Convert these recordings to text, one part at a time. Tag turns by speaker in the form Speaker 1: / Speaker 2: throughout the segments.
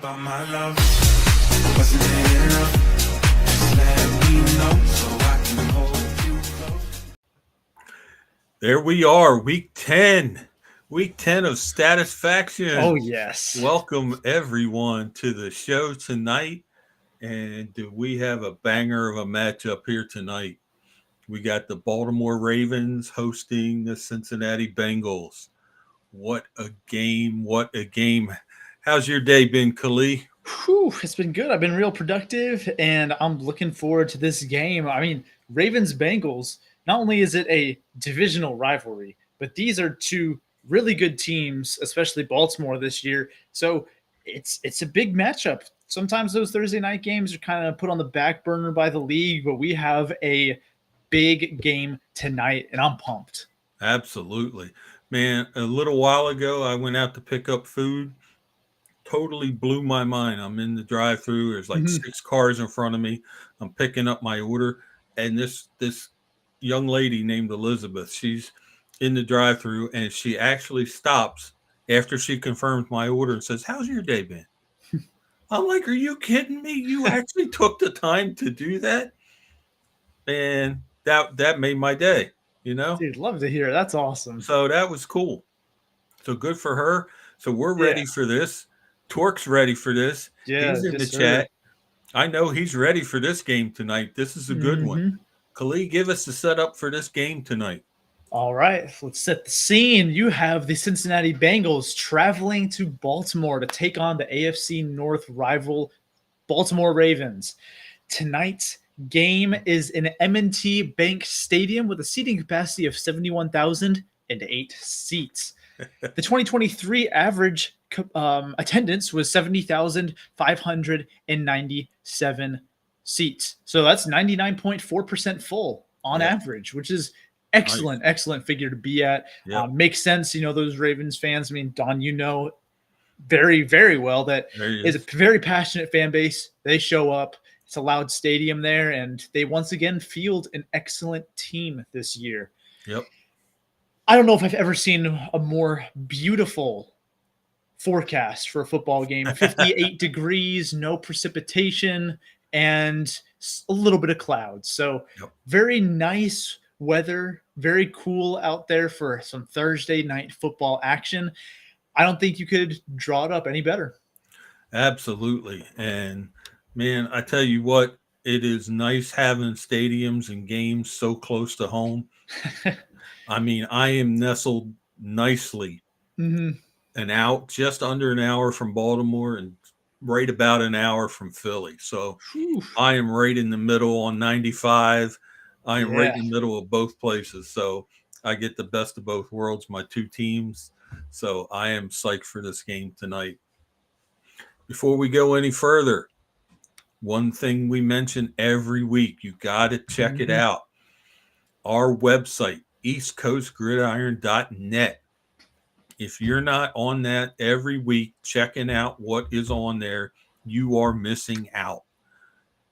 Speaker 1: about my love. Wasn't it enough? Just let me know so I can hold you close.
Speaker 2: There we are, week 10. Week 10 of Satisfaction.
Speaker 3: Oh, yes.
Speaker 2: Welcome, everyone, to the show tonight. And we have a banger of a matchup here tonight. We got the Baltimore Ravens hosting the Cincinnati Bengals. What a game. What a game. How's your day been, 𝗕𝘂𝘀𝗀𝗀𝗀?
Speaker 3: Whew, it's been good. I've been real productive, and I'm looking forward to this game. I mean, Ravens-Bengals, not only is it a divisional rivalry, but these are two really good teams, especially Baltimore this year. So it's a big matchup. Sometimes those Thursday night games are kind of put on the back burner by the league, but we have a big game tonight, and I'm pumped.
Speaker 2: Absolutely. Man, a little while ago, I went out to pick up food. Totally blew my mind. I'm in the drive-thru. There's like 6 cars in front of me. I'm picking up my order, and this young lady named Elizabeth, she's in the drive-thru, and she actually stops after she confirms my order and says, "How's your day been?" I'm like, "Are you kidding me? You actually took the time to do that?" And that made my day, you know?
Speaker 3: Dude, love to hear it. That's awesome.
Speaker 2: So that was cool. So good for her. So we're ready for this. Torque's ready for this.
Speaker 3: Yeah,
Speaker 2: he's in the chat. I know he's ready for this game tonight. This is a good one. 𝗕𝘂𝘀𝗀𝗀𝗀, give us the setup for this game tonight.
Speaker 3: All right, let's set the scene. You have the Cincinnati Bengals traveling to Baltimore to take on the AFC North rival Baltimore Ravens. Tonight's game is in M&T Bank Stadium with a seating capacity of 71,008 seats. The 2023 average attendance was 70,597 seats. So that's 99.4% full on average, which is excellent, excellent figure to be at. Makes sense. You know, those Ravens fans, I mean, Don, you know very, very well that is a very passionate fan base. They show up. It's a loud stadium there, and they once again field an excellent team this year.
Speaker 2: Yep.
Speaker 3: I don't know if I've ever seen a more beautiful forecast for a football game. 58 degrees, no precipitation, and a little bit of clouds. So very nice weather, very cool out there for some Thursday night football action. I don't think you could draw it up any better.
Speaker 2: Absolutely. And man, I tell you what, it is nice having stadiums and games so close to home. I mean, I am nestled nicely just under an hour from Baltimore and right about an hour from Philly. So I am right in the middle on 95. I am right in the middle of both places. So I get the best of both worlds, my two teams. So I am psyched for this game tonight. Before we go any further, one thing we mention every week, you got to check it out. Our website, eastcoastgridiron.net. If you're not on that every week, checking out what is on there, you are missing out.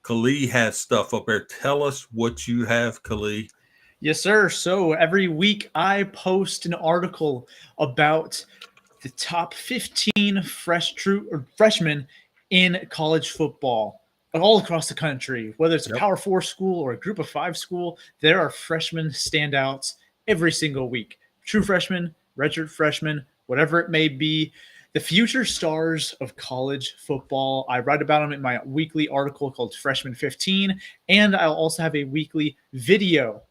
Speaker 2: 𝗕𝘂𝘀𝘀𝗀𝗀 has stuff up there. Tell us what you have, 𝗕𝘂𝘀𝘀𝘀𝗀.
Speaker 3: Yes, sir. So every week I post an article about the top 15 freshmen in college football all across the country, whether it's a Power 4 school or a Group of 5 school. There are freshman standouts every single week. True freshmen, redshirt freshmen, whatever it may be. The future stars of college football. I write about them in my weekly article called Freshman 15, and I'll also have a weekly video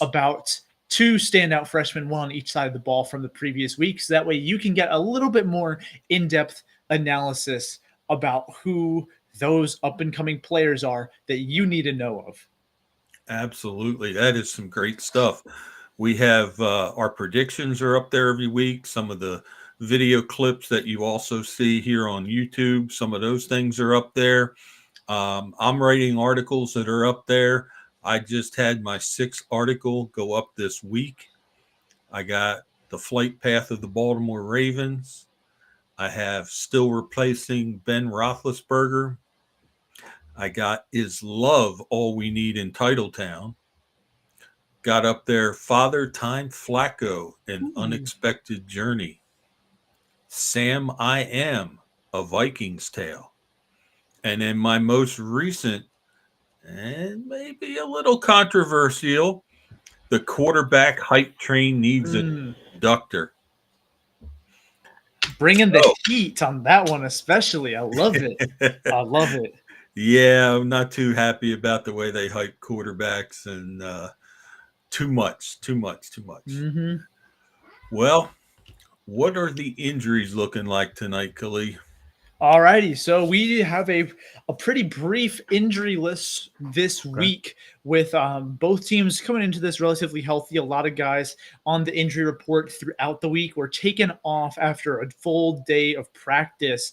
Speaker 3: about 2 standout freshmen, one on each side of the ball from the previous week. So that way you can get a little bit more in-depth analysis about who those up-and-coming players are that you need to know of.
Speaker 2: Absolutely. That is some great stuff. We have our predictions are up there every week. Some of the video clips that you also see here on YouTube, some of those things are up there. I'm writing articles that are up there. I just had my 6th article go up this week. I got the flight path of the Baltimore Ravens. I have still replacing Ben Roethlisberger. I got Is Love All We Need in Titletown? Got up there Father Time Flacco, An Unexpected Journey. Sam I Am, a Vikings tale. And then my most recent, and maybe a little controversial, the quarterback hype train needs a doctor.
Speaker 3: Bringing the heat on that one, especially. I love it. I love it.
Speaker 2: Yeah, I'm not too happy about the way they hype quarterbacks, and too much.
Speaker 3: Mm-hmm.
Speaker 2: Well, what are the injuries looking like tonight, 𝗂𝘂𝗧𝗓?
Speaker 3: All righty. So we have a pretty brief injury list this week with both teams coming into this relatively healthy. A lot of guys on the injury report throughout the week were taken off after a full day of practice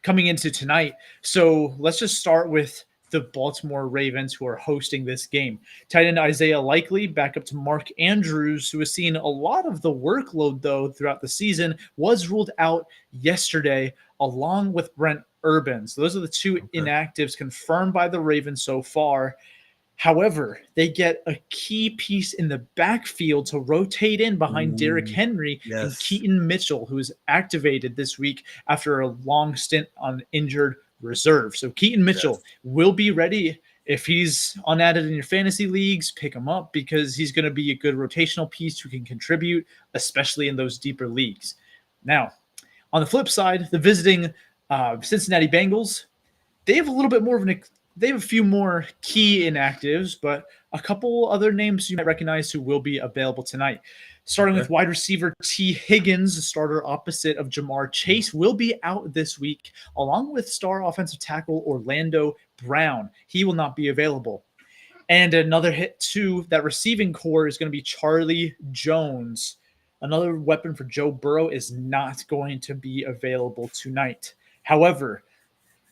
Speaker 3: coming into tonight. So let's just start with the Baltimore Ravens, who are hosting this game. Tight end Isaiah Likely back up to Mark Andrews, who has seen a lot of the workload, though, throughout the season, was ruled out yesterday, along with Brent Urban. So those are the two inactives confirmed by the Ravens so far. However, they get a key piece in the backfield to rotate in behind Derrick Henry and Keaton Mitchell, who is activated this week after a long stint on injured reserve. So Keaton Mitchell will be ready. If he's unadded in your fantasy leagues, pick him up because he's going to be a good rotational piece who can contribute, especially in those deeper leagues. Now, on the flip side, the visiting Cincinnati Bengals, they have a little bit more of they have a few more key inactives, but a couple other names you might recognize who will be available tonight. Starting with wide receiver T. Higgins, the starter opposite of Jamar Chase, will be out this week, along with star offensive tackle Orlando Brown. He will not be available. And another hit to that receiving core is going to be Charlie Jones. Another weapon for Joe Burrow is not going to be available tonight. However,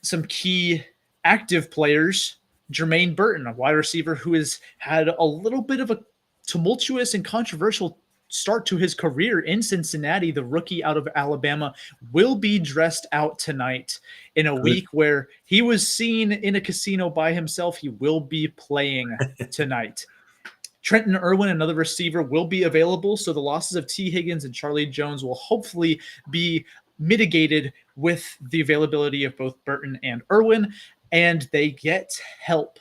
Speaker 3: some key active players, Jermaine Burton, a wide receiver who has had a little bit of a tumultuous and controversial start to his career in Cincinnati, the rookie out of Alabama, will be dressed out tonight in a week where he was seen in a casino by himself. He will be playing tonight. Trenton Irwin, another receiver, will be available, so the losses of T. Higgins and Charlie Jones will hopefully be mitigated with the availability of both Burton and Irwin, and they get help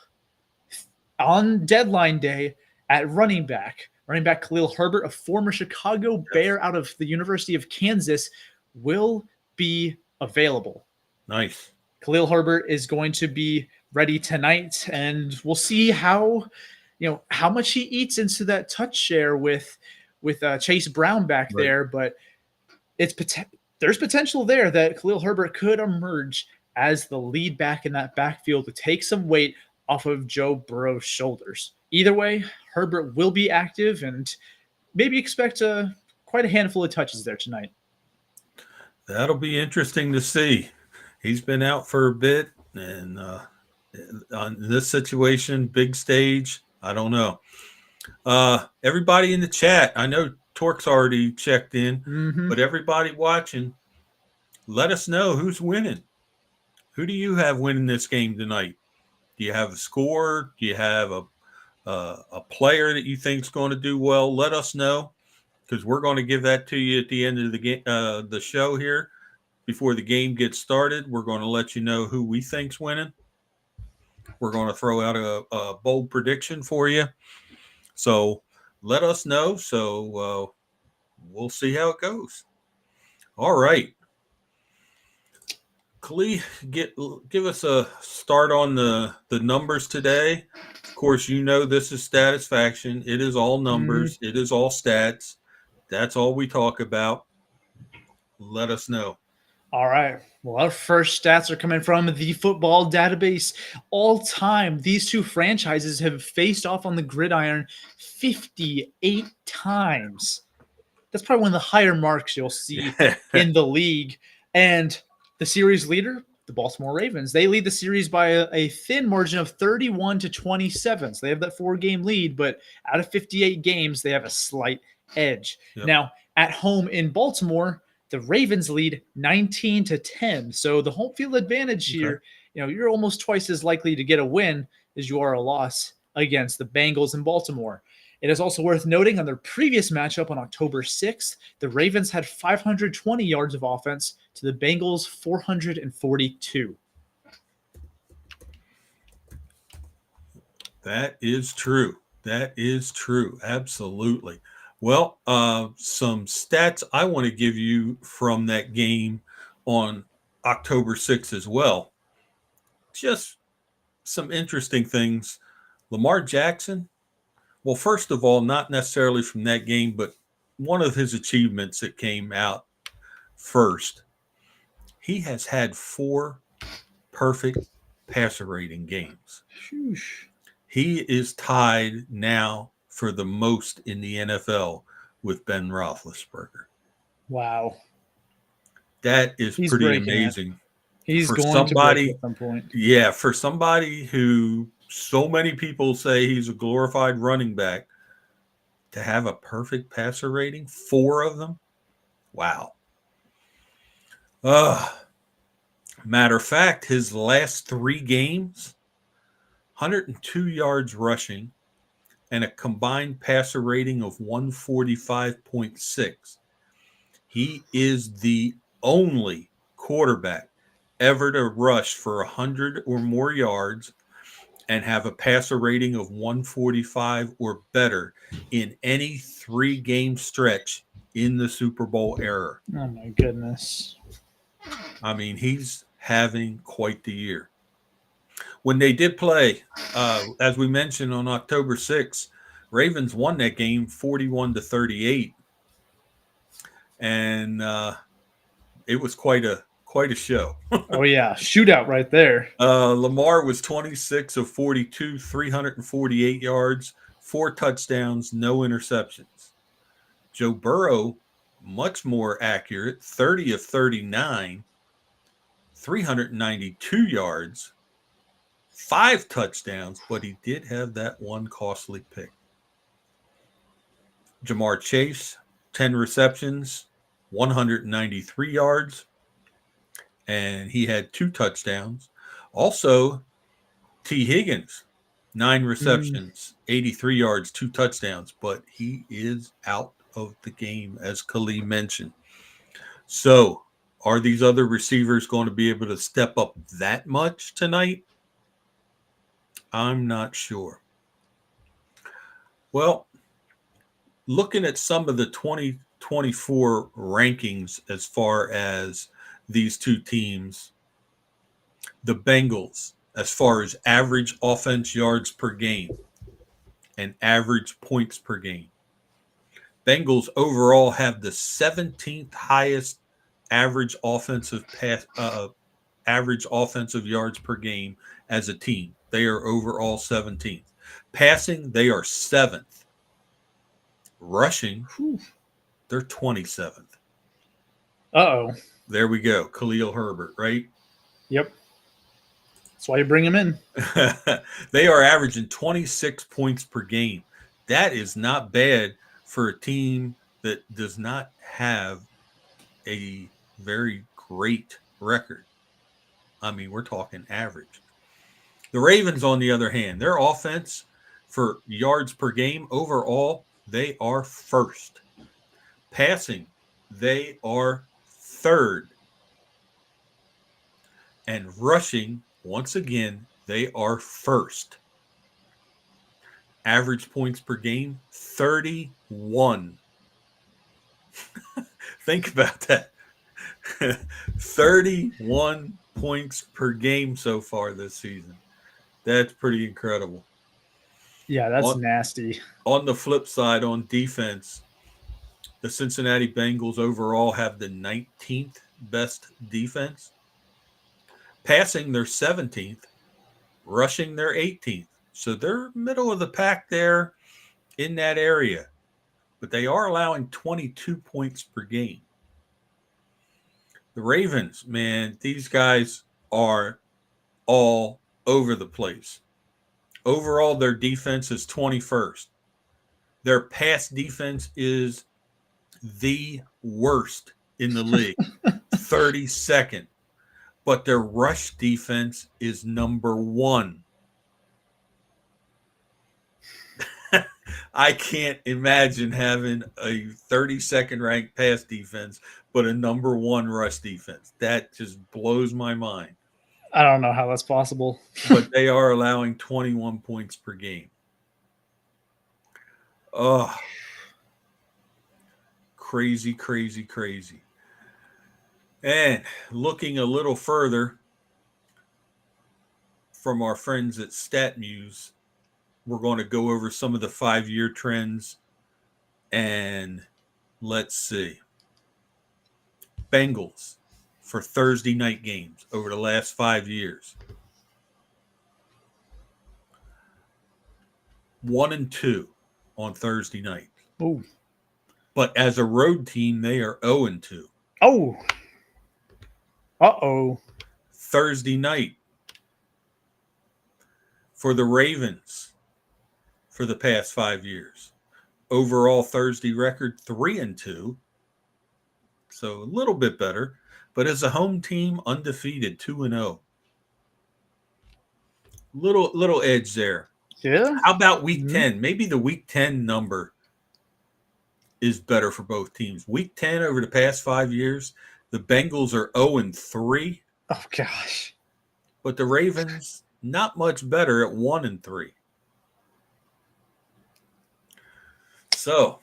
Speaker 3: on deadline day at running back. Running back Khalil Herbert, a former Chicago Bear out of the University of Kansas, will be available.
Speaker 2: Nice.
Speaker 3: Khalil Herbert is going to be ready tonight, and we'll see how much he eats into that touch share with Chase Brown back there. But there's potential there that Khalil Herbert could emerge as the lead back in that backfield to take some weight off of Joe Burrow's shoulders. Either way, Herbert will be active, and maybe expect quite a handful of touches there tonight.
Speaker 2: That'll be interesting to see. He's been out for a bit, and on this situation, big stage, I don't know. Everybody in the chat, I know Torque's already checked in, but everybody watching, let us know who's winning. Who do you have winning this game tonight? Do you have a score? Do you have a player that you think is going to do well? Let us know, because we're going to give that to you at the end of the game, the show here. Before the game gets started, we're going to let you know who we think's winning. We're going to throw out a bold prediction for you. So let us know. So we'll see how it goes. All right. 𝗂𝘂𝗧𝗓, give us a start on the numbers today. Of course, this is Statisfaction. It is all numbers. It is all stats. That's all we talk about. Let us know.
Speaker 3: All right. Well, our first stats are coming from the football database. All time, these two franchises have faced off on the gridiron 58 times. That's probably one of the higher marks you'll see in the league. And the series leader, the Baltimore Ravens, they lead the series by a thin margin of 31-27. So they have that 4-game lead, but out of 58 games, they have a slight edge. Now, at home in Baltimore, the Ravens lead 19-10. So the home field advantage here, you're almost twice as likely to get a win as you are a loss against the Bengals in Baltimore. It is also worth noting on their previous matchup on October 6th, the Ravens had 520 yards of offense to the Bengals' 442.
Speaker 2: That is true. That is true. Absolutely. Well, some stats I want to give you from that game on October 6th as well. Just some interesting things. Lamar Jackson, well, first of all, not necessarily from that game, but one of his achievements that came out first, he has had 4 perfect passer rating games.
Speaker 3: Sheesh.
Speaker 2: He is tied now for the most in the NFL with Ben Roethlisberger.
Speaker 3: Wow.
Speaker 2: That is
Speaker 3: He's
Speaker 2: pretty
Speaker 3: breaking it.
Speaker 2: amazing.
Speaker 3: He's
Speaker 2: For
Speaker 3: going to break
Speaker 2: somebody,
Speaker 3: it at some point.
Speaker 2: yeah, for somebody who so many people say he's a glorified running back, to have a perfect passer rating, 4 of them, wow. Matter of fact, his last 3 games, 102 yards rushing and a combined passer rating of 145.6. He is the only quarterback ever to rush for 100 or more yards and have a passer rating of 145 or better in any 3-game stretch in the Super Bowl era.
Speaker 3: Oh, my goodness.
Speaker 2: I mean, he's having quite the year. When they did play, as we mentioned on October 6th, Ravens won that game 41-38. And it was quite a show.
Speaker 3: Oh, yeah. Shootout right there.
Speaker 2: Lamar was 26 of 42, 348 yards, 4 touchdowns, no interceptions. Joe Burrow, much more accurate, 30 of 39, 392 yards, 5 touchdowns, but he did have that one costly pick. Jamar Chase, 10 receptions, 193 yards, and he had 2 touchdowns. Also, T. Higgins, 9 receptions, 83 yards, 2 touchdowns, but he is out of the game, as Khalid mentioned. So, are these other receivers going to be able to step up that much tonight? I'm not sure. Well, looking at some of the 2024 rankings as far as these two teams, the Bengals, as far as average offense yards per game and average points per game, Bengals overall have the 17th highest average offensive yards per game as a team. They are overall 17th. Passing, they are 7th. Rushing, they're 27th.
Speaker 3: Uh-oh.
Speaker 2: There we go. Khalil Herbert, right?
Speaker 3: Yep. That's why you bring him in.
Speaker 2: They are averaging 26 points per game. That is not bad for a team that does not have a very great record. I mean, we're talking average. The Ravens, on the other hand, their offense for yards per game overall, they are first. Passing, they are third. And rushing, once again, they are first. Average points per game, 31. Think about that. 31 points per game so far this season. That's pretty incredible.
Speaker 3: Yeah, that's nasty.
Speaker 2: On the flip side, on defense, the Cincinnati Bengals overall have the 19th best defense. Passing, they're 17th. Rushing, they're 18th. So they're middle of the pack there in that area. But they are allowing 22 points per game. The Ravens, man, these guys are all over the place. Overall, their defense is 21st. Their pass defense is the worst in the league, 32nd. But their rush defense is number 1. I can't imagine having a 32nd ranked pass defense, but a number 1 rush defense. That just blows my mind.
Speaker 3: I don't know how that's possible.
Speaker 2: But they are allowing 21 points per game. Oh, crazy, crazy, crazy. And looking a little further from our friends at StatMuse, we're going to go over some of the 5-year trends. And let's see. Bengals for Thursday night games over the last 5 years. 1-2 on Thursday night.
Speaker 3: Ooh.
Speaker 2: But as a road team, they are 0-2.
Speaker 3: Oh. Uh-oh.
Speaker 2: Thursday night for the Ravens for the past 5 years. Overall Thursday record 3-2. So a little bit better. But as a home team, undefeated 2-0. Little edge there.
Speaker 3: Yeah.
Speaker 2: How about week 10? Maybe the week 10 number is better for both teams. Week 10 over the past 5 years, the Bengals are 0-3.
Speaker 3: Oh, gosh.
Speaker 2: But the Ravens, not much better at 1-3. So,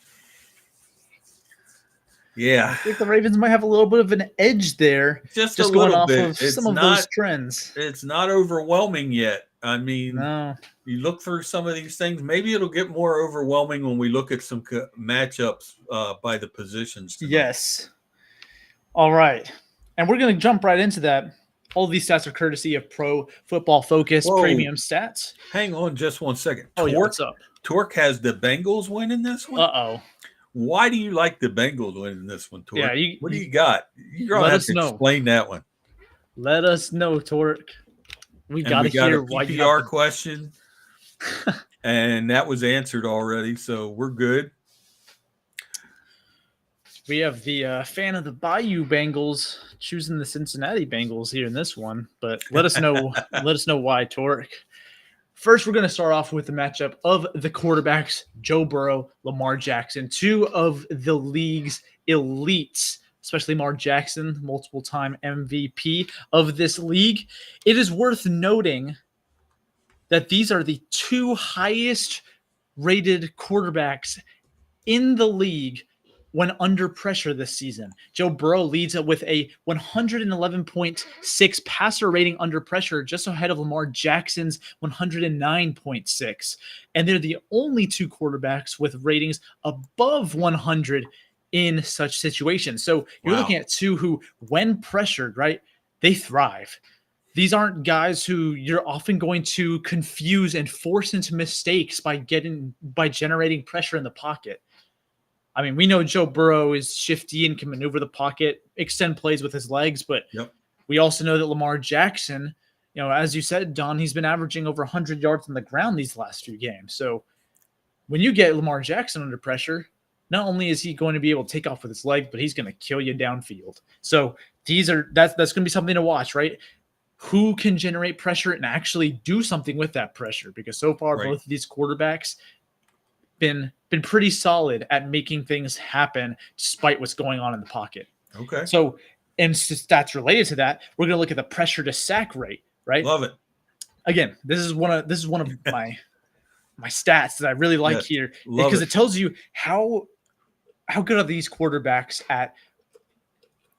Speaker 2: yeah.
Speaker 3: I think the Ravens might have a little bit of an edge there.
Speaker 2: Just
Speaker 3: going
Speaker 2: little
Speaker 3: off
Speaker 2: bit.
Speaker 3: of some of those trends.
Speaker 2: It's not overwhelming yet. I mean,
Speaker 3: No.
Speaker 2: you look through some of these things. Maybe it'll get more overwhelming when we look at some matchups by the positions tonight.
Speaker 3: Yes. All right. And we're going to jump right into that. All of these stats are courtesy of Pro Football Focus
Speaker 2: Whoa.
Speaker 3: Premium Stats.
Speaker 2: Hang on just 1 second.
Speaker 3: Oh, yeah, what's up?
Speaker 2: Torque has the Bengals winning this one?
Speaker 3: Uh-oh.
Speaker 2: Why do you like the Bengals winning this one, Torque?
Speaker 3: Yeah,
Speaker 2: what do you got? You're going to
Speaker 3: let
Speaker 2: have
Speaker 3: us
Speaker 2: to
Speaker 3: know.
Speaker 2: explain that one.
Speaker 3: Let us know, Torque. We got to hear
Speaker 2: a
Speaker 3: why you
Speaker 2: PPR
Speaker 3: got
Speaker 2: question, and that was answered already, so we're good.
Speaker 3: We have the fan of the Bayou Bengals choosing the Cincinnati Bengals here in this one, but let us know. Let us know why, Torque. First, we're going to start off with the matchup of the quarterbacks, Joe Burrow, Lamar Jackson, two of the league's elites, especially Lamar Jackson, multiple-time MVP of this league. It is worth noting that these are the two highest-rated quarterbacks in the league when under pressure this season. Joe Burrow leads it with a 111.6 passer rating under pressure, just ahead of Lamar Jackson's 109.6. And they're the only two quarterbacks with ratings above 100 in such situations. So you're looking at two who, when pressured, right, they thrive. These aren't guys who you're often going to confuse and force into mistakes by generating pressure in the pocket. I mean, we know Joe Burrow is shifty and can maneuver the pocket, extend plays with his legs, but we also know that Lamar Jackson, as you said, Don, he's been averaging over 100 yards on the ground these last few games. So when you get Lamar Jackson under pressure, not only is he going to be able to take off with his leg, but he's going to kill you downfield. So that's going to be something to watch, right? Who can generate pressure and actually do something with that pressure? Because so far, both of these quarterbacks been pretty solid at making things happen despite what's going on in the pocket.
Speaker 2: Okay.
Speaker 3: So, and stats related to that, we're going to look at the pressure to sack rate, right?
Speaker 2: Love it.
Speaker 3: Again, this is one of my stats that I really like here, because it tells you how good are these quarterbacks at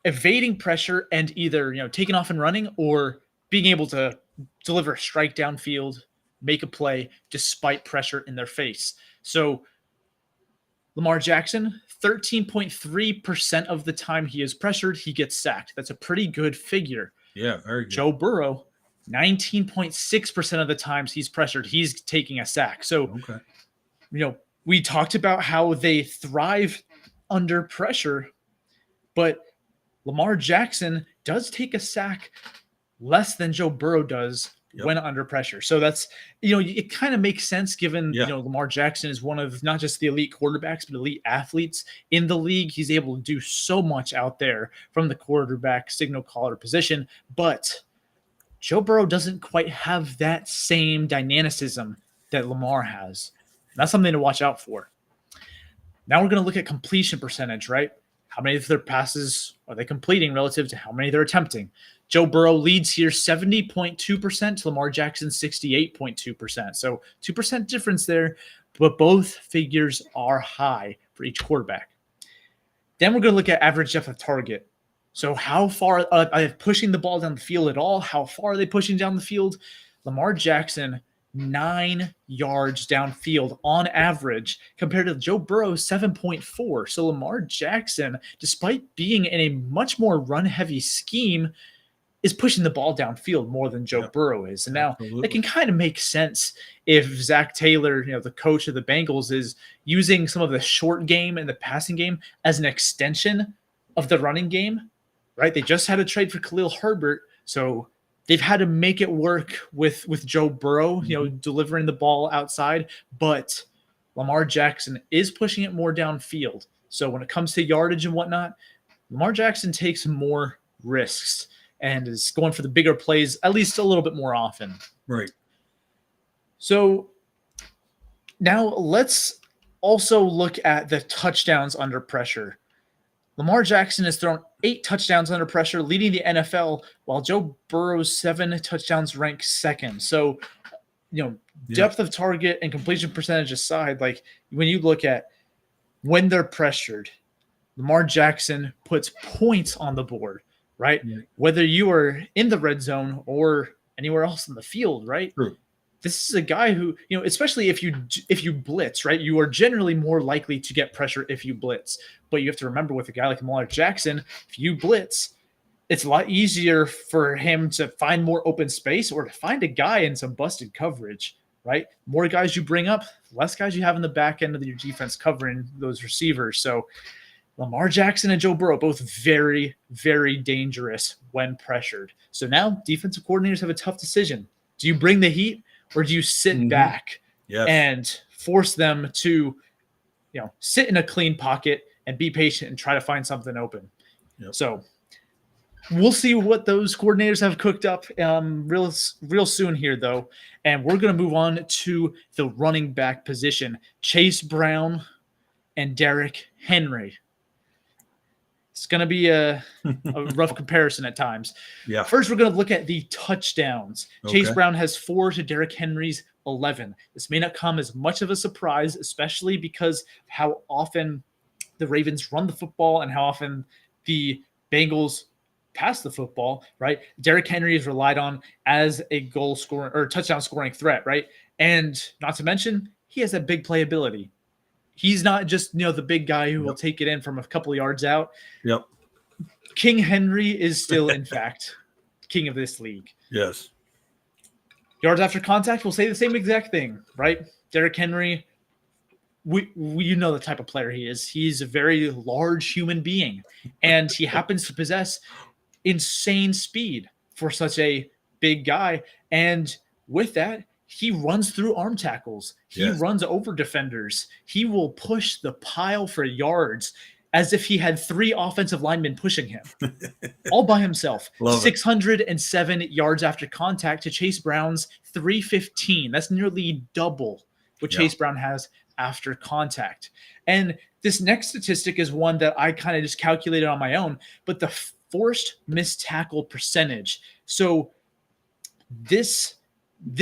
Speaker 3: evading pressure and either taking off and running or being able to deliver a strike downfield, make a play despite pressure in their face. So Lamar Jackson, 13.3% of the time he is pressured, he gets sacked. That's a pretty good figure.
Speaker 2: Yeah, very good.
Speaker 3: Joe Burrow, 19.6% of the times he's pressured, he's taking a sack. So, we talked about how they thrive under pressure, but Lamar Jackson does take a sack less than Joe Burrow does when under pressure. So that's, it kind of makes sense given, Lamar Jackson is one of not just the elite quarterbacks, but elite athletes in the league. He's able to do so much out there from the quarterback signal caller position, but Joe Burrow doesn't quite have that same dynamicism that Lamar has. That's something to watch out for. Now we're going to look at completion percentage, right? How many of their passes are they completing relative to how many they're attempting? Joe Burrow leads here 70.2%, Lamar Jackson 68.2%. So 2% difference there, but both figures are high for each quarterback. Then we're going to look at average depth of target. So how far are they pushing the ball down the field at all? How far are they pushing down the field? Lamar Jackson, 9 yards downfield on average compared to Joe Burrow's 7.4. So Lamar Jackson, despite being in a much more run-heavy scheme, is pushing the ball downfield more than Joe Burrow is. And now it can kind of make sense if Zach Taylor, the coach of the Bengals, is using some of the short game and the passing game as an extension of the running game, right? They just had a trade for 𝗕𝘂𝗀𝗏𝗂𝗧, so they've had to make it work with Joe Burrow, delivering the ball outside, but Lamar Jackson is pushing it more downfield. So when it comes to yardage and whatnot, Lamar Jackson takes more risks and is going for the bigger plays at least a little bit more often.
Speaker 2: Right.
Speaker 3: So now let's also look at the touchdowns under pressure. Lamar Jackson has thrown 8 touchdowns under pressure, leading the NFL, while Joe Burrow's 7 touchdowns rank second. So, depth of target and completion percentage aside, like when you look at when they're pressured, Lamar Jackson puts points on the board, right? Yeah. Whether you are in the red zone or anywhere else in the field, right?
Speaker 2: True.
Speaker 3: This is a guy who, especially if you blitz, right? You are generally more likely to get pressure if you blitz. But you have to remember with a guy like Lamar Jackson, if you blitz, it's a lot easier for him to find more open space or to find a guy in some busted coverage, right? More guys you bring up, less guys you have in the back end of your defense covering those receivers. So Lamar Jackson and Joe Burrow, both very, very dangerous when pressured. So now defensive coordinators have a tough decision. Do you bring the heat? Or do you sit back and force them to, sit in a clean pocket and be patient and try to find something open? Yep. So we'll see what those coordinators have cooked up real soon here, though. And we're going to move on to the running back position. Chase Brown and Derrick Henry. It's going to be a rough comparison at times.
Speaker 2: Yeah.
Speaker 3: First, we're going to look at the touchdowns. Okay. Chase Brown has 4 to Derrick Henry's 11. This may not come as much of a surprise, especially because of how often the Ravens run the football and how often the Bengals pass the football, right? Derrick Henry is relied on as a goal scoring or touchdown scoring threat, right? And not to mention, he has that big playability. He's not just, the big guy who will take it in from a couple of yards out.
Speaker 2: Yep.
Speaker 3: King Henry is still, in fact, king of this league.
Speaker 2: Yes.
Speaker 3: Yards after contact, we'll say the same exact thing, right? Derrick Henry, we the type of player he is. He's a very large human being, and he happens to possess insane speed for such a big guy. And with that, he runs through arm tackles. He runs over defenders. He will push the pile for yards as if he had 3 offensive linemen pushing him all by himself. 607 yards after contact to Chase Brown's 315. That's nearly double what Chase Brown has after contact. And this next statistic is one that I kind of just calculated on my own, but the forced missed tackle percentage. So this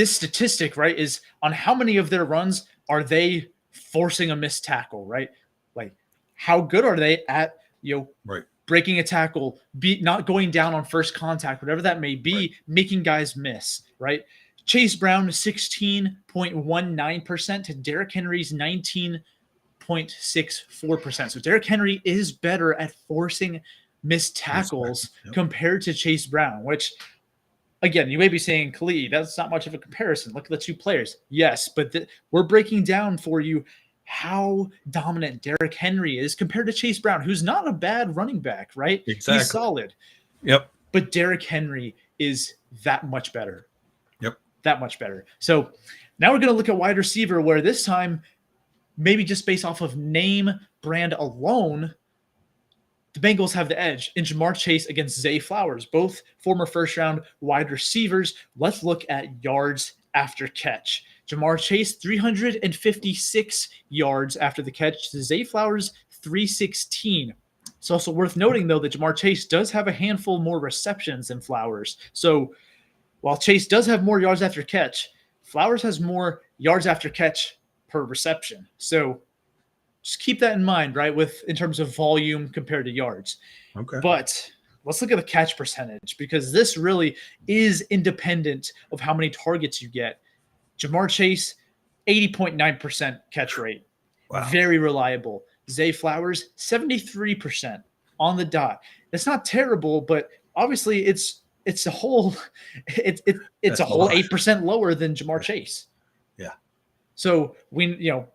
Speaker 3: statistic, right, is on how many of their runs are they forcing a missed tackle, right? Like, how good are they at, breaking a tackle, not going down on first contact, whatever that may be, making guys miss, right? Chase Brown, 16.19% to Derrick Henry's 19.64%. So Derrick Henry is better at forcing missed tackles compared to Chase Brown, which – again, you may be saying, 𝗕𝘂𝗀𝗏𝗏, that's not much of a comparison. Look at the 2 players. Yes, but we're breaking down for you how dominant Derrick Henry is compared to Chase Brown, who's not a bad running back, right?
Speaker 2: Exactly.
Speaker 3: He's solid.
Speaker 2: Yep.
Speaker 3: But Derrick Henry is that much better.
Speaker 2: Yep.
Speaker 3: That much better. So now we're going to look at wide receiver, where this time, maybe just based off of name brand alone, the Bengals have the edge in Ja'Marr Chase against Zay Flowers, both former first-round wide receivers. Let's look at yards after catch. Ja'Marr Chase, 356 yards after the catch to Zay Flowers, 316. It's also worth noting, though, that Ja'Marr Chase does have a handful more receptions than Flowers. So while Chase does have more yards after catch, Flowers has more yards after catch per reception. So just keep that in mind, right, in terms of volume compared to yards.
Speaker 2: Okay.
Speaker 3: But let's look at the catch percentage, because this really is independent of how many targets you get. Ja'Marr Chase, 80.9% catch rate.
Speaker 2: Wow.
Speaker 3: Very reliable. Zay Flowers, 73% on the dot. It's not terrible, but obviously it's a whole 8% lower than Ja'Marr Chase.
Speaker 2: Yeah.
Speaker 3: So we know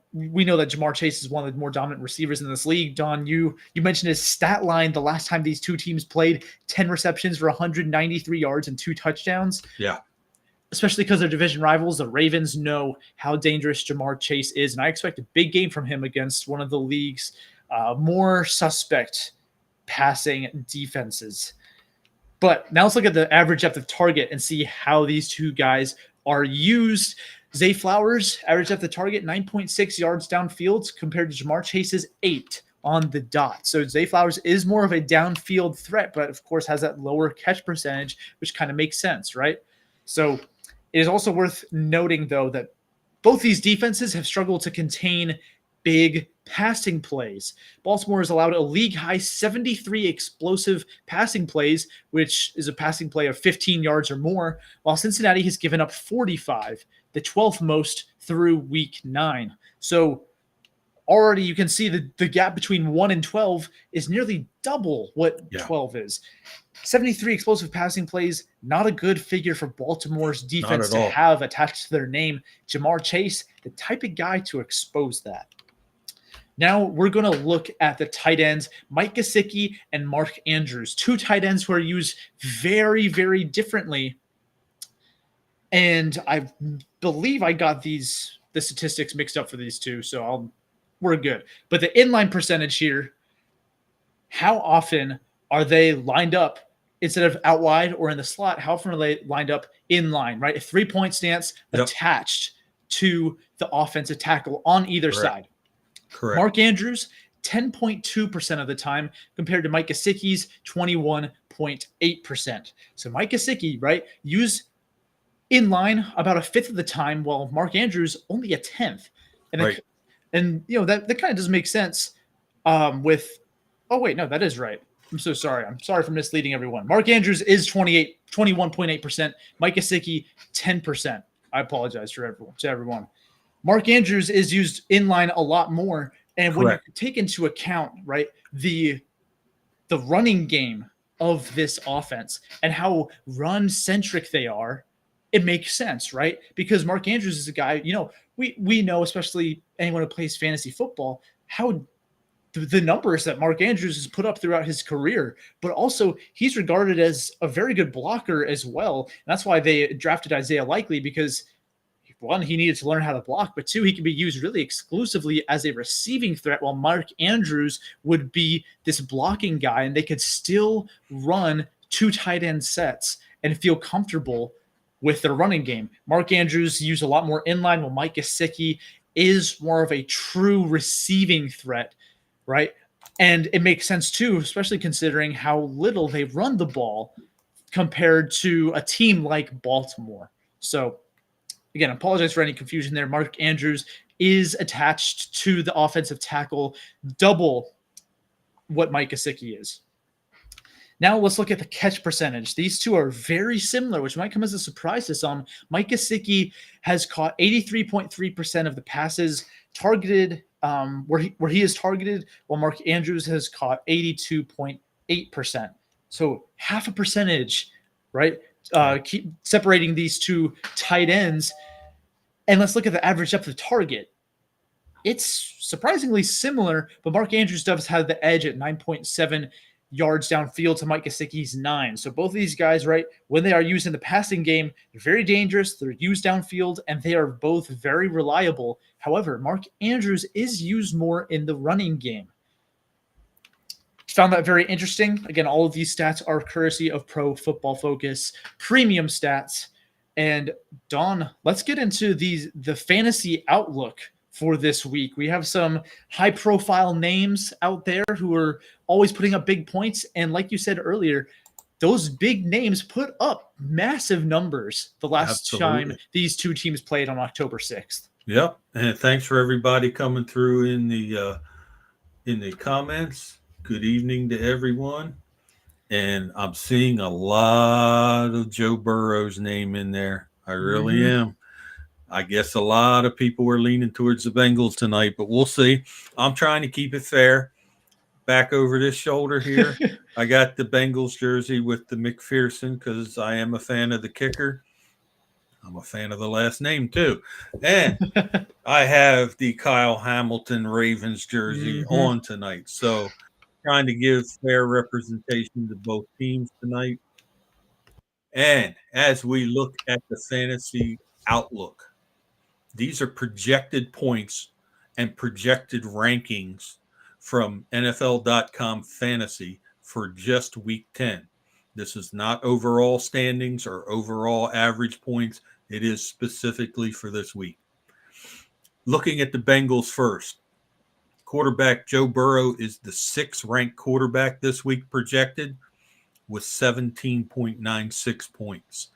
Speaker 3: that Ja'Marr Chase is one of the more dominant receivers in this league. Don, you mentioned his stat line the last time these two teams played: 10 receptions for 193 yards and 2 touchdowns.
Speaker 2: Yeah.
Speaker 3: Especially because they're division rivals, the Ravens know how dangerous Ja'Marr Chase is, and I expect a big game from him against one of the league's more suspect passing defenses. But now let's look at the average depth of target and see how these two guys are used. Zay Flowers, average depth of target, 9.6 yards downfield compared to Ja'Marr Chase's 8 on the dot. So Zay Flowers is more of a downfield threat, but of course has that lower catch percentage, which kind of makes sense, right? So it is also worth noting, though, that both these defenses have struggled to contain big passing plays. Baltimore has allowed a league-high 73 explosive passing plays, which is a passing play of 15 yards or more, while Cincinnati has given up 45, the 12th most through Week 9. So already you can see the gap between 1 and 12 is nearly double what 12 is. 73 explosive passing plays, not a good figure for Baltimore's defense to have attached to their name. Ja'Marr Chase, the type of guy to expose that. Now we're going to look at the tight ends, Mike Gesicki and Mark Andrews, two tight ends who are used very, very differently. And I believe I got the statistics mixed up for these two, so we're good. But the inline percentage here, how often are they lined up instead of out wide or in the slot? How often are they lined up in line, right? A 3-point stance attached to the offensive tackle on either side.
Speaker 2: Correct.
Speaker 3: Mark Andrews, 10.2% of the time compared to Mike Gesicki's 21.8%. So Mike Gesicki, right, used in line about a fifth of the time, while Mark Andrews only a 10th. And
Speaker 2: right.
Speaker 3: And that kind of doesn't make sense with – oh, wait, no, that is right. I'm so sorry. I'm sorry for misleading everyone. Mark Andrews is 21.8%. Mike Gesicki, 10%. I apologize to everyone. Mark Andrews is used in line a lot more. And when you take into account, right, the running game of this offense and how run-centric they are, it makes sense, right? Because Mark Andrews is a guy, we know, especially anyone who plays fantasy football, how the numbers that Mark Andrews has put up throughout his career, but also he's regarded as a very good blocker as well. And that's why they drafted Isaiah Likely, because one, he needed to learn how to block, but two, he can be used really exclusively as a receiving threat, while Mark Andrews would be this blocking guy, and they could still run 2 tight end sets and feel comfortable with their running game. Mark Andrews used a lot more inline, while Mike Gesicki is more of a true receiving threat, right? And it makes sense too, especially considering how little they run the ball compared to a team like Baltimore. So again, I apologize for any confusion there. Mark Andrews is attached to the offensive tackle, double what Mike Gesicki is. Now let's look at the catch percentage. These two are very similar, which might come as a surprise to some. Mike Gesicki has caught 83.3% of the passes targeted where he is targeted, while Mark Andrews has caught 82.8%. So half a percentage, right? Keep separating these two tight ends. And let's look at the average depth of target. It's surprisingly similar, but Mark Andrews does have the edge at 9.7 yards downfield to Mike Gesicki's 9. So both of these guys, right, when they are used in the passing game, they're very dangerous. They're used downfield, and they are both very reliable. However, Mark Andrews is used more in the running game. Found that very interesting. Again, all of these stats are courtesy of Pro Football Focus premium stats. And Don, let's get into the fantasy outlook for this week. We have some high-profile names out there who are always putting up big points. And like you said earlier, those big names put up massive numbers the last time these two teams played on October 6th.
Speaker 2: Yep. And thanks for everybody coming through in the comments. Good evening to everyone. And I'm seeing a lot of Joe Burrow's name in there. I really am. I guess a lot of people were leaning towards the Bengals tonight, but we'll see. I'm trying to keep it fair. Back over this shoulder here, I got the Bengals jersey with the McPherson because I am a fan of the kicker. I'm a fan of the last name too. And I have the Kyle Hamilton Ravens jersey on tonight. So trying to give fair representation to both teams tonight. And as we look at the fantasy outlook, these are projected points and projected rankings from NFL.com fantasy for just week 10. This is not overall standings or overall average points. It is specifically for this week. Looking at the Bengals first, quarterback Joe Burrow is the 6th ranked quarterback this week projected with 17.96 points.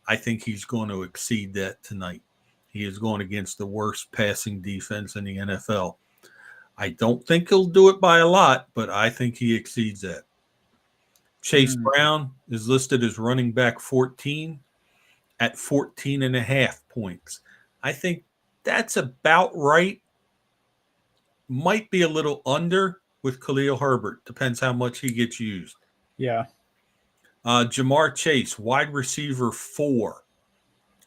Speaker 2: I think he's going to exceed that tonight. He is going against the worst passing defense in the NFL. I don't think he'll do it by a lot, but I think he exceeds that. Chase Brown is listed as running back 14 at 14.5 points. I think that's about right. Might be a little under with 𝗕𝘂𝗀𝗏𝗂𝗀𝗏𝗏. Depends how much he gets used.
Speaker 3: Yeah.
Speaker 2: Ja'Marr Chase, wide receiver 4,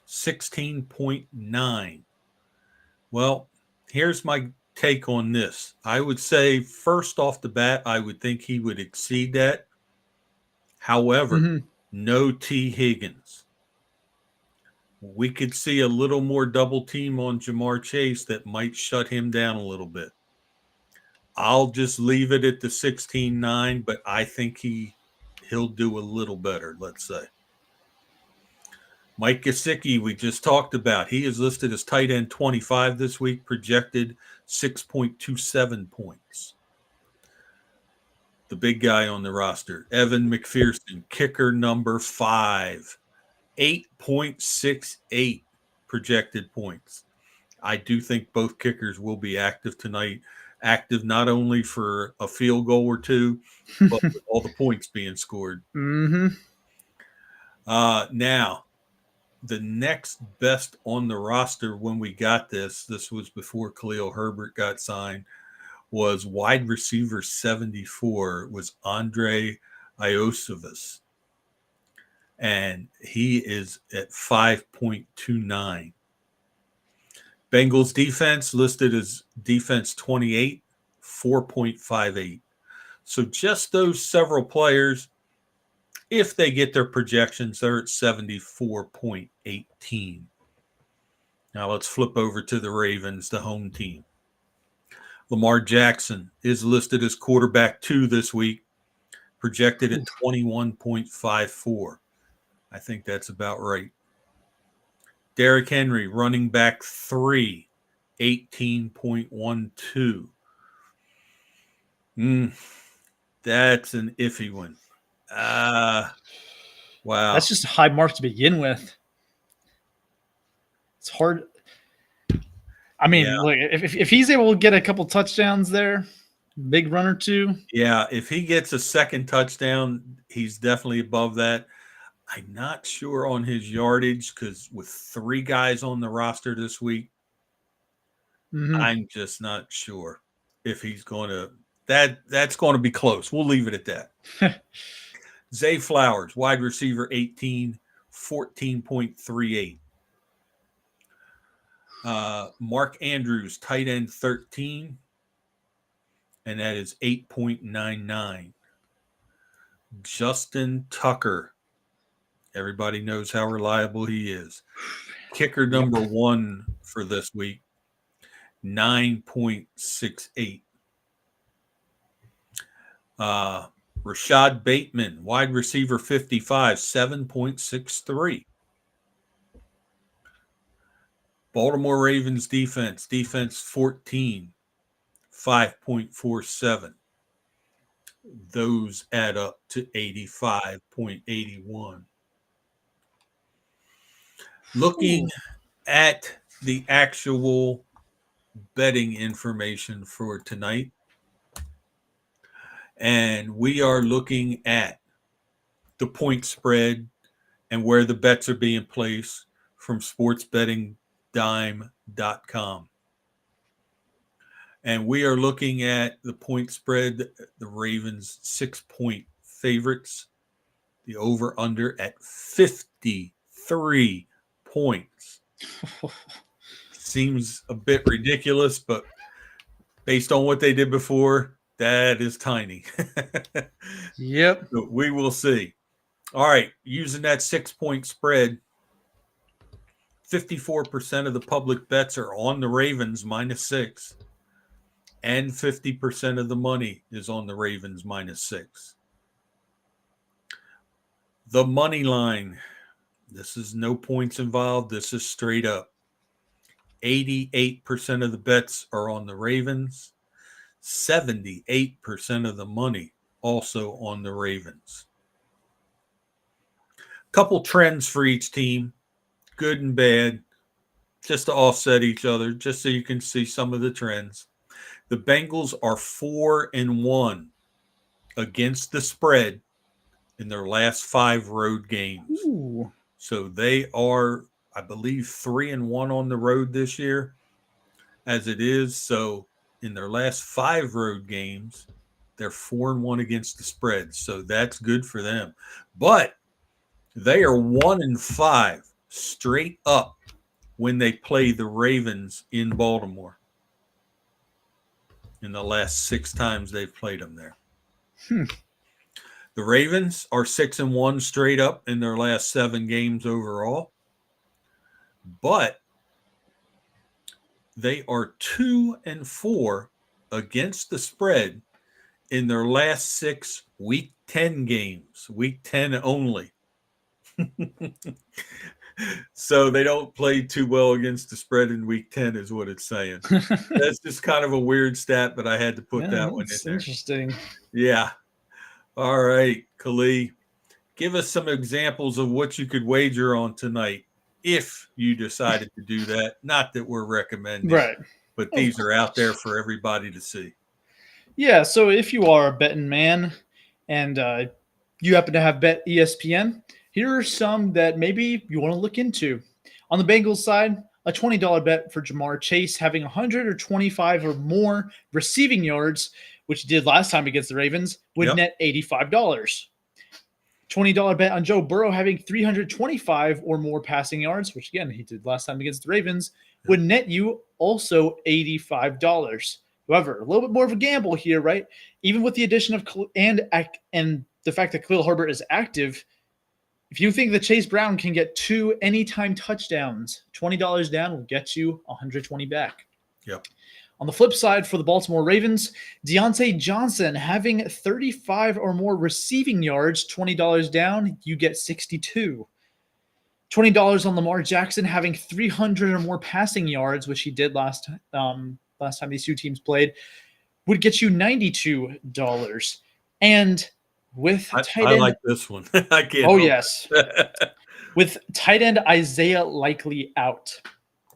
Speaker 2: 16.9. Well, here's my take on this. I would say first off the bat, I would think he would exceed that. However, no T. Higgins. We could see a little more double team on Ja'Marr Chase that might shut him down a little bit. I'll just leave it at the 16.9, but I think he'll do a little better, let's say. Mike Gesicki, we just talked about. He is listed as tight end 25 this week, projected 6.27 points. The big guy on the roster, Evan McPherson, kicker number 5, 8.68 projected points. I do think both kickers will be active tonight. Active not only for a field goal or two, but with all the points being scored. Now, the next best on the roster when we got this was before 𝗕𝘂𝗀𝗏𝗏𝗏 got signed, was wide receiver 74, was Andre Iosivas. And he is at 5.29. Bengals defense listed as defense 28, 4.58. So just those several players, if they get their projections, they're at 74.18. Now let's flip over to the Ravens, the home team. Lamar Jackson is listed as quarterback 2 this week, projected at 21.54. I think that's about right. Derrick Henry, running back 3, 18.12. That's an iffy one. Wow.
Speaker 3: That's just a high mark to begin with. It's hard. I mean, look, if he's able to get a couple touchdowns there, big run or two.
Speaker 2: Yeah, if he gets a second touchdown, he's definitely above that. I'm not sure on his yardage because with 3 guys on the roster this week, I'm just not sure if he's going to that's going to be close. We'll leave it at that. Zay Flowers, wide receiver 18, 14.38. Mark Andrews, tight end 13, and that is 8.99. Justin Tucker, everybody knows how reliable he is. Kicker number 1 for this week, 9.68. Rashad Bateman, wide receiver 55, 7.63. Baltimore Ravens defense 14, 5.47. Those add up to 85.81. Looking at the actual betting information for tonight, and we are looking at the point spread and where the bets are being placed from sportsbettingdime.com. And we are looking at the point spread, the Ravens 6-point favorites, the over-under at 53 points. Seems a bit ridiculous, but based on what they did before, that is tiny.
Speaker 3: Yep.
Speaker 2: So we will see. All right, using that 6-point spread, 54% of the public bets are on the Ravens -6, and 50% of the money is on the Ravens -6. The money line, this is no points involved. This is straight up. 88% of the bets are on the Ravens. 78% of the money also on the Ravens. Couple trends for each team, good and bad, just to offset each other, just so you can see some of the trends. The Bengals are 4-1 against the spread in their last 5 road games.
Speaker 3: Ooh.
Speaker 2: So they are, I believe, 3-1 on the road this year as it is. So in their last 5 road games, they're 4-1 against the spread. So that's good for them. But they are 1-5 straight up when they play the Ravens in Baltimore in the last 6 times they've played them there. The Ravens are 6-1 straight up in their last 7 games overall, but they are 2-4 against the spread in their last 6 Week 10 games, Week 10 only. So they don't play too well against the spread in Week 10 is what it's saying. That's just kind of a weird stat, but I had to put that one in there.
Speaker 3: Interesting.
Speaker 2: Yeah. All right, 𝗲𝘂𝘀𝗀𝗀𝗀, give us some examples of what you could wager on tonight if you decided to do that. Not that we're recommending,
Speaker 3: Right.
Speaker 2: but these are out there for everybody to see.
Speaker 3: Yeah, so if you are a betting man and you happen to have bet ESPN, here are some that maybe you want to look into. On the Bengals side, a $20 bet for Ja'Marr Chase having 125 or more receiving yards, which he did last time against the Ravens, would net $85. $20 bet on Joe Burrow having 325 or more passing yards, which again he did last time against the Ravens, would net you also $85. However, a little bit more of a gamble here, right? Even with the addition of and the fact that 𝗲𝘂𝘀𝗀𝗀𝗀 Herbert is active, if you think that Chase Brown can get 2 anytime touchdowns, $20 down will get you 120 back.
Speaker 2: Yep.
Speaker 3: On the flip side, for the Baltimore Ravens, Deontay Johnson having 35 or more receiving yards, $20 down, you get 62. $20 on Lamar Jackson having 300 or more passing yards, which he did last time these two teams played, would get you $92. And with tight end,
Speaker 2: I like this one. I can't.
Speaker 3: Oh, yes. With tight end Isaiah likely out.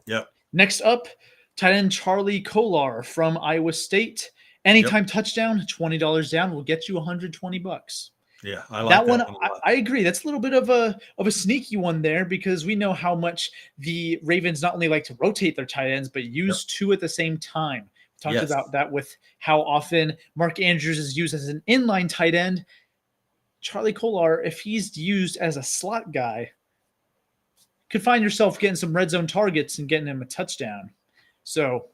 Speaker 2: Yep.
Speaker 3: Next up, tight end 𝗕𝘂𝘀𝗀𝘀𝗀𝗀 from Iowa State. Anytime touchdown, $20 down will get you $120.
Speaker 2: Yeah, I like
Speaker 3: that one.
Speaker 2: a lot.
Speaker 3: I agree. That's a little bit of a sneaky one there because we know how much the Ravens not only like to rotate their tight ends, but use 2 at the same time. We talked about that with how often Mark Andrews is used as an inline tight end. 𝗕𝘂𝘀𝘀𝗀𝘀, if he's used as a slot guy, could find yourself getting some red zone targets and getting him a touchdown. So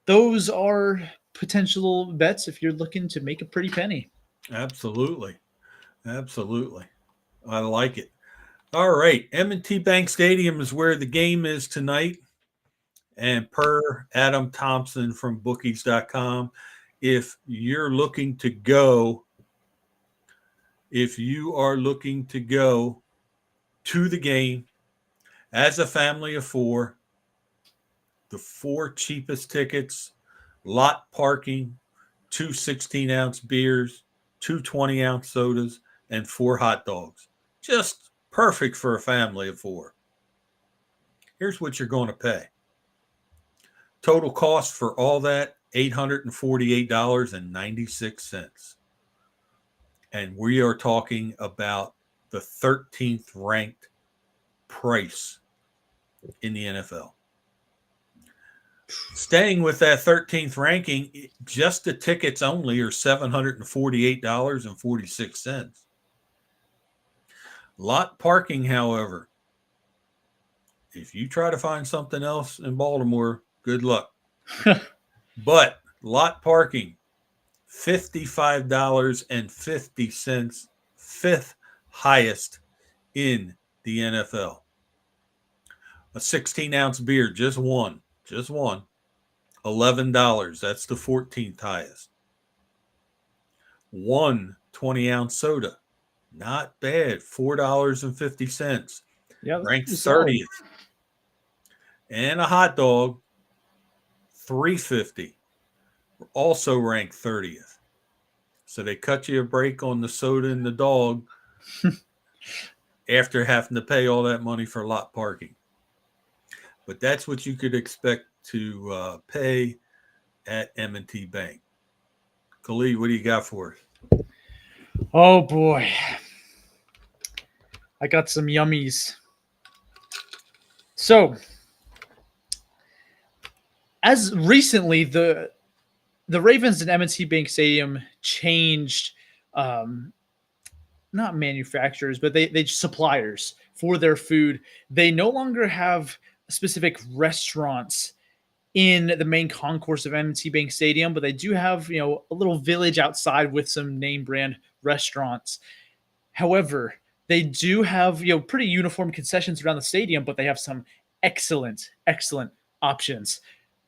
Speaker 3: those are potential bets if you're looking to make a pretty penny.
Speaker 2: Absolutely. Absolutely. I like it. All right. M&T Bank Stadium is where the game is tonight. And per Adam Thompson from bookies.com, if you are looking to go to the game as a family of 4, the 4 cheapest tickets, lot parking, 2 16-ounce beers, 2 20-ounce sodas, and 4 hot dogs. Just perfect for a family of 4. Here's what you're going to pay. Total cost for all that, $848.96. And we are talking about the 13th ranked price in the NFL. Staying with that 13th ranking, just the tickets only are $748.46. Lot parking, however, if you try to find something else in Baltimore, good luck. But lot parking, $55.50, 5th highest in the NFL. A 16-ounce beer, just one, $11. That's the 14th highest. 1 20-ounce soda, not bad, $4.50.
Speaker 3: Yeah,
Speaker 2: Ranked
Speaker 3: solid.
Speaker 2: 30th. And a hot dog, $3.50, also ranked 30th. So they cut you a break on the soda and the dog after having to pay all that money for lot parking. But that's what you could expect to pay at M&T Bank. Khalid, what do you got for us?
Speaker 3: Oh boy, I got some yummies. So, as recently, the Ravens and M&T Bank Stadium changed, not manufacturers, but they suppliers for their food. They no longer have specific restaurants in the main concourse of M&T Bank Stadium, but they do have, a little village outside with some name brand restaurants. However, they do have, pretty uniform concessions around the stadium, but they have some excellent options.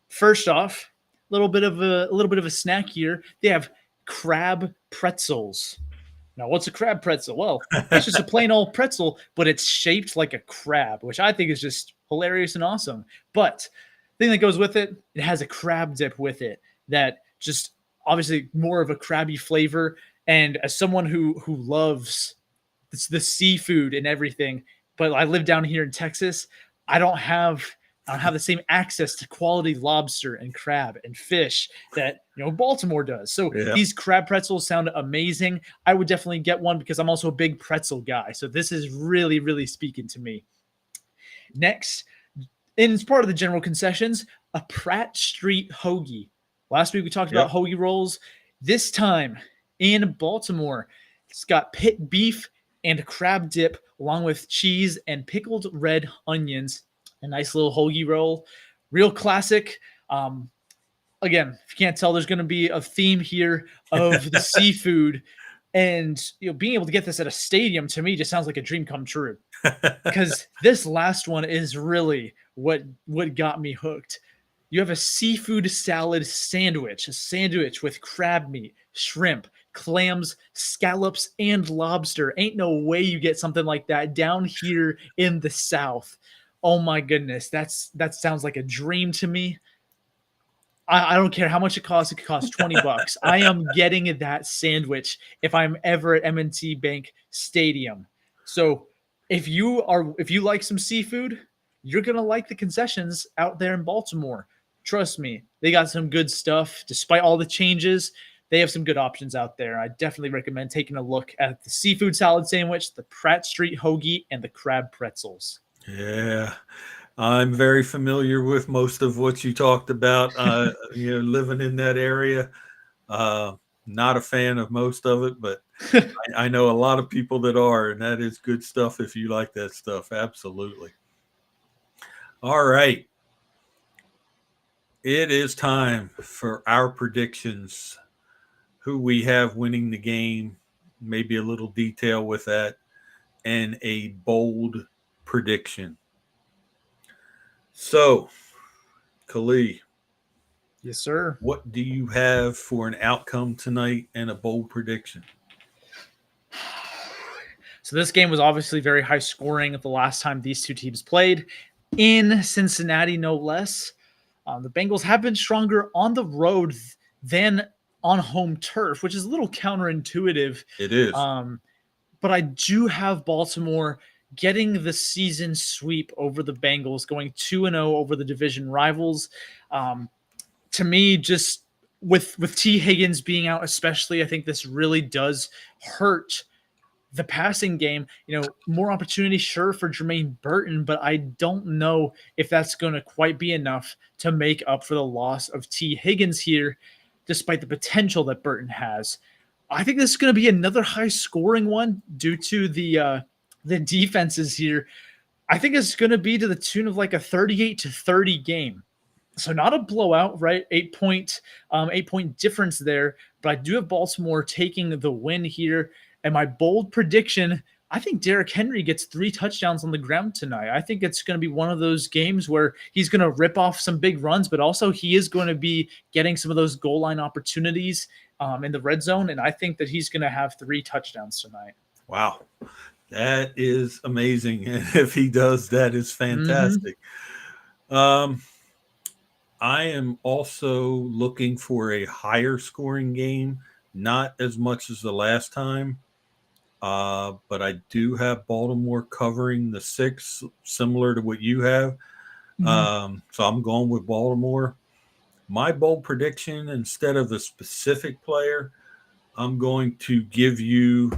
Speaker 3: First off, a little bit of a snack here. They have crab pretzels. Now, what's a crab pretzel? Well, it's just a plain old pretzel, but it's shaped like a crab, which I think is just hilarious and awesome. But the thing that goes with it, it has a crab dip with it that just obviously more of a crabby flavor. And as someone who loves the seafood and everything, but I live down here in Texas, I don't have the same access to quality lobster and crab and fish that Baltimore does. So These crab pretzels sound amazing. I would definitely get one because I'm also a big pretzel guy. So this is really, really speaking to me. Next, and it's part of the general concessions, a Pratt Street hoagie. Last week we talked about hoagie rolls. This time in Baltimore, it's got pit beef and crab dip along with cheese and pickled red onions. A nice little hoagie roll. Real classic. Again, if you can't tell, there's going to be a theme here of the seafood. And being able to get this at a stadium to me just sounds like a dream come true. Because this last one is really what got me hooked. You have a seafood salad sandwich, a sandwich with crab meat, shrimp, clams, scallops, and lobster. Ain't no way you get something like that down here in the South. Oh my goodness, that sounds like a dream to me. I don't care how much it costs. It could cost $20. I am getting that sandwich if I'm ever at M&T Bank Stadium. So if you like some seafood, you're gonna like the concessions out there in Baltimore. Trust me, they got some good stuff. Despite all the changes, they have some good options out there. I definitely recommend taking a look at the seafood salad sandwich, the Pratt Street hoagie, and the crab pretzels.
Speaker 2: Yeah, I'm very familiar with most of what you talked about. Living in that area, not a fan of most of it, but I know a lot of people that are, and that is good stuff if you like that stuff. Absolutely. All right. It is time for our predictions. Who we have winning the game, maybe a little detail with that, and a bold prediction. So, Khalid.
Speaker 3: Yes, sir.
Speaker 2: What do you have for an outcome tonight and a bold prediction?
Speaker 3: So this game was obviously very high scoring the last time these two teams played in Cincinnati, no less. The Bengals have been stronger on the road than on home turf, which is a little counterintuitive.
Speaker 2: It is.
Speaker 3: But I do have Baltimore getting the season sweep over the Bengals, going 2-0 over the division rivals. To me, just with T. Higgins being out, especially, I think this really does hurt the passing game. More opportunity, sure, for Jermaine Burton, but I don't know if that's going to quite be enough to make up for the loss of T. Higgins here, despite the potential that Burton has. I think this is going to be another high-scoring one due to the defenses here. I think it's going to be to the tune of like a 38-30 game. So not a blowout, right? 8-point difference there. But I do have Baltimore taking the win here. And my bold prediction, I think Derrick Henry gets 3 touchdowns on the ground tonight. I think it's going to be one of those games where he's going to rip off some big runs, but also he is going to be getting some of those goal line opportunities in the red zone. And I think that he's going to have 3 touchdowns tonight.
Speaker 2: Wow. That is amazing. And if he does, that is fantastic. I am also looking for a higher scoring game, not as much as the last time, but I do have Baltimore covering the 6, similar to what you have. So I'm going with Baltimore. My bold prediction, instead of a specific player, I'm going to give you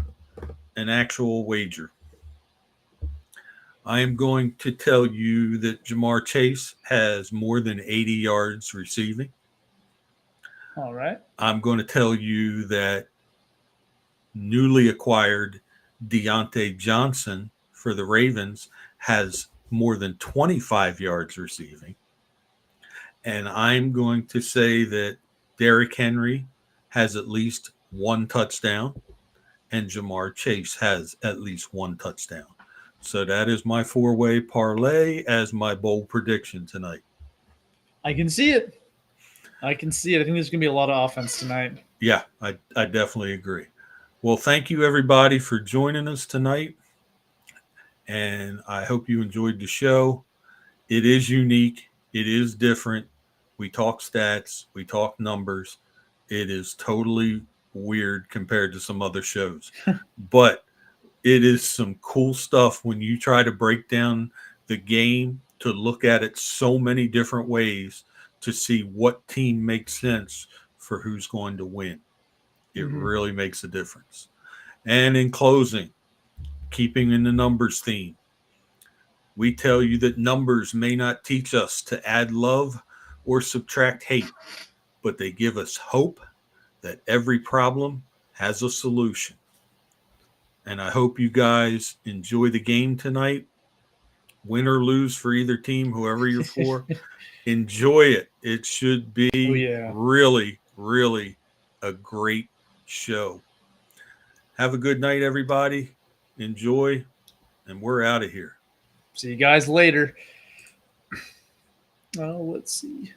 Speaker 2: an actual wager. I am going to tell you that Ja'Marr Chase has more than 80 yards receiving.
Speaker 3: All right.
Speaker 2: I'm going to tell you that newly acquired Deontay Johnson for the Ravens has more than 25 yards receiving. And I'm going to say that Derrick Henry has at least 1 touchdown and Ja'Marr Chase has at least 1 touchdown. So that is my 4-way parlay as my bold prediction tonight.
Speaker 3: I can see it. I think there's going to be a lot of offense tonight.
Speaker 2: Yeah, I definitely agree. Well, thank you, everybody, for joining us tonight. And I hope you enjoyed the show. It is unique. It is different. We talk stats. We talk numbers. It is totally weird compared to some other shows. But it is some cool stuff when you try to break down the game, to look at it so many different ways to see what team makes sense for who's going to win. It really makes a difference. And in closing, keeping in the numbers theme, we tell you that numbers may not teach us to add love or subtract hate, but they give us hope that every problem has a solution. And I hope you guys enjoy the game tonight. Win or lose for either team, whoever you're for. Enjoy it. It should be really, really a great show. Have a good night, everybody. Enjoy, and we're out of here.
Speaker 3: See you guys later. Oh, let's see.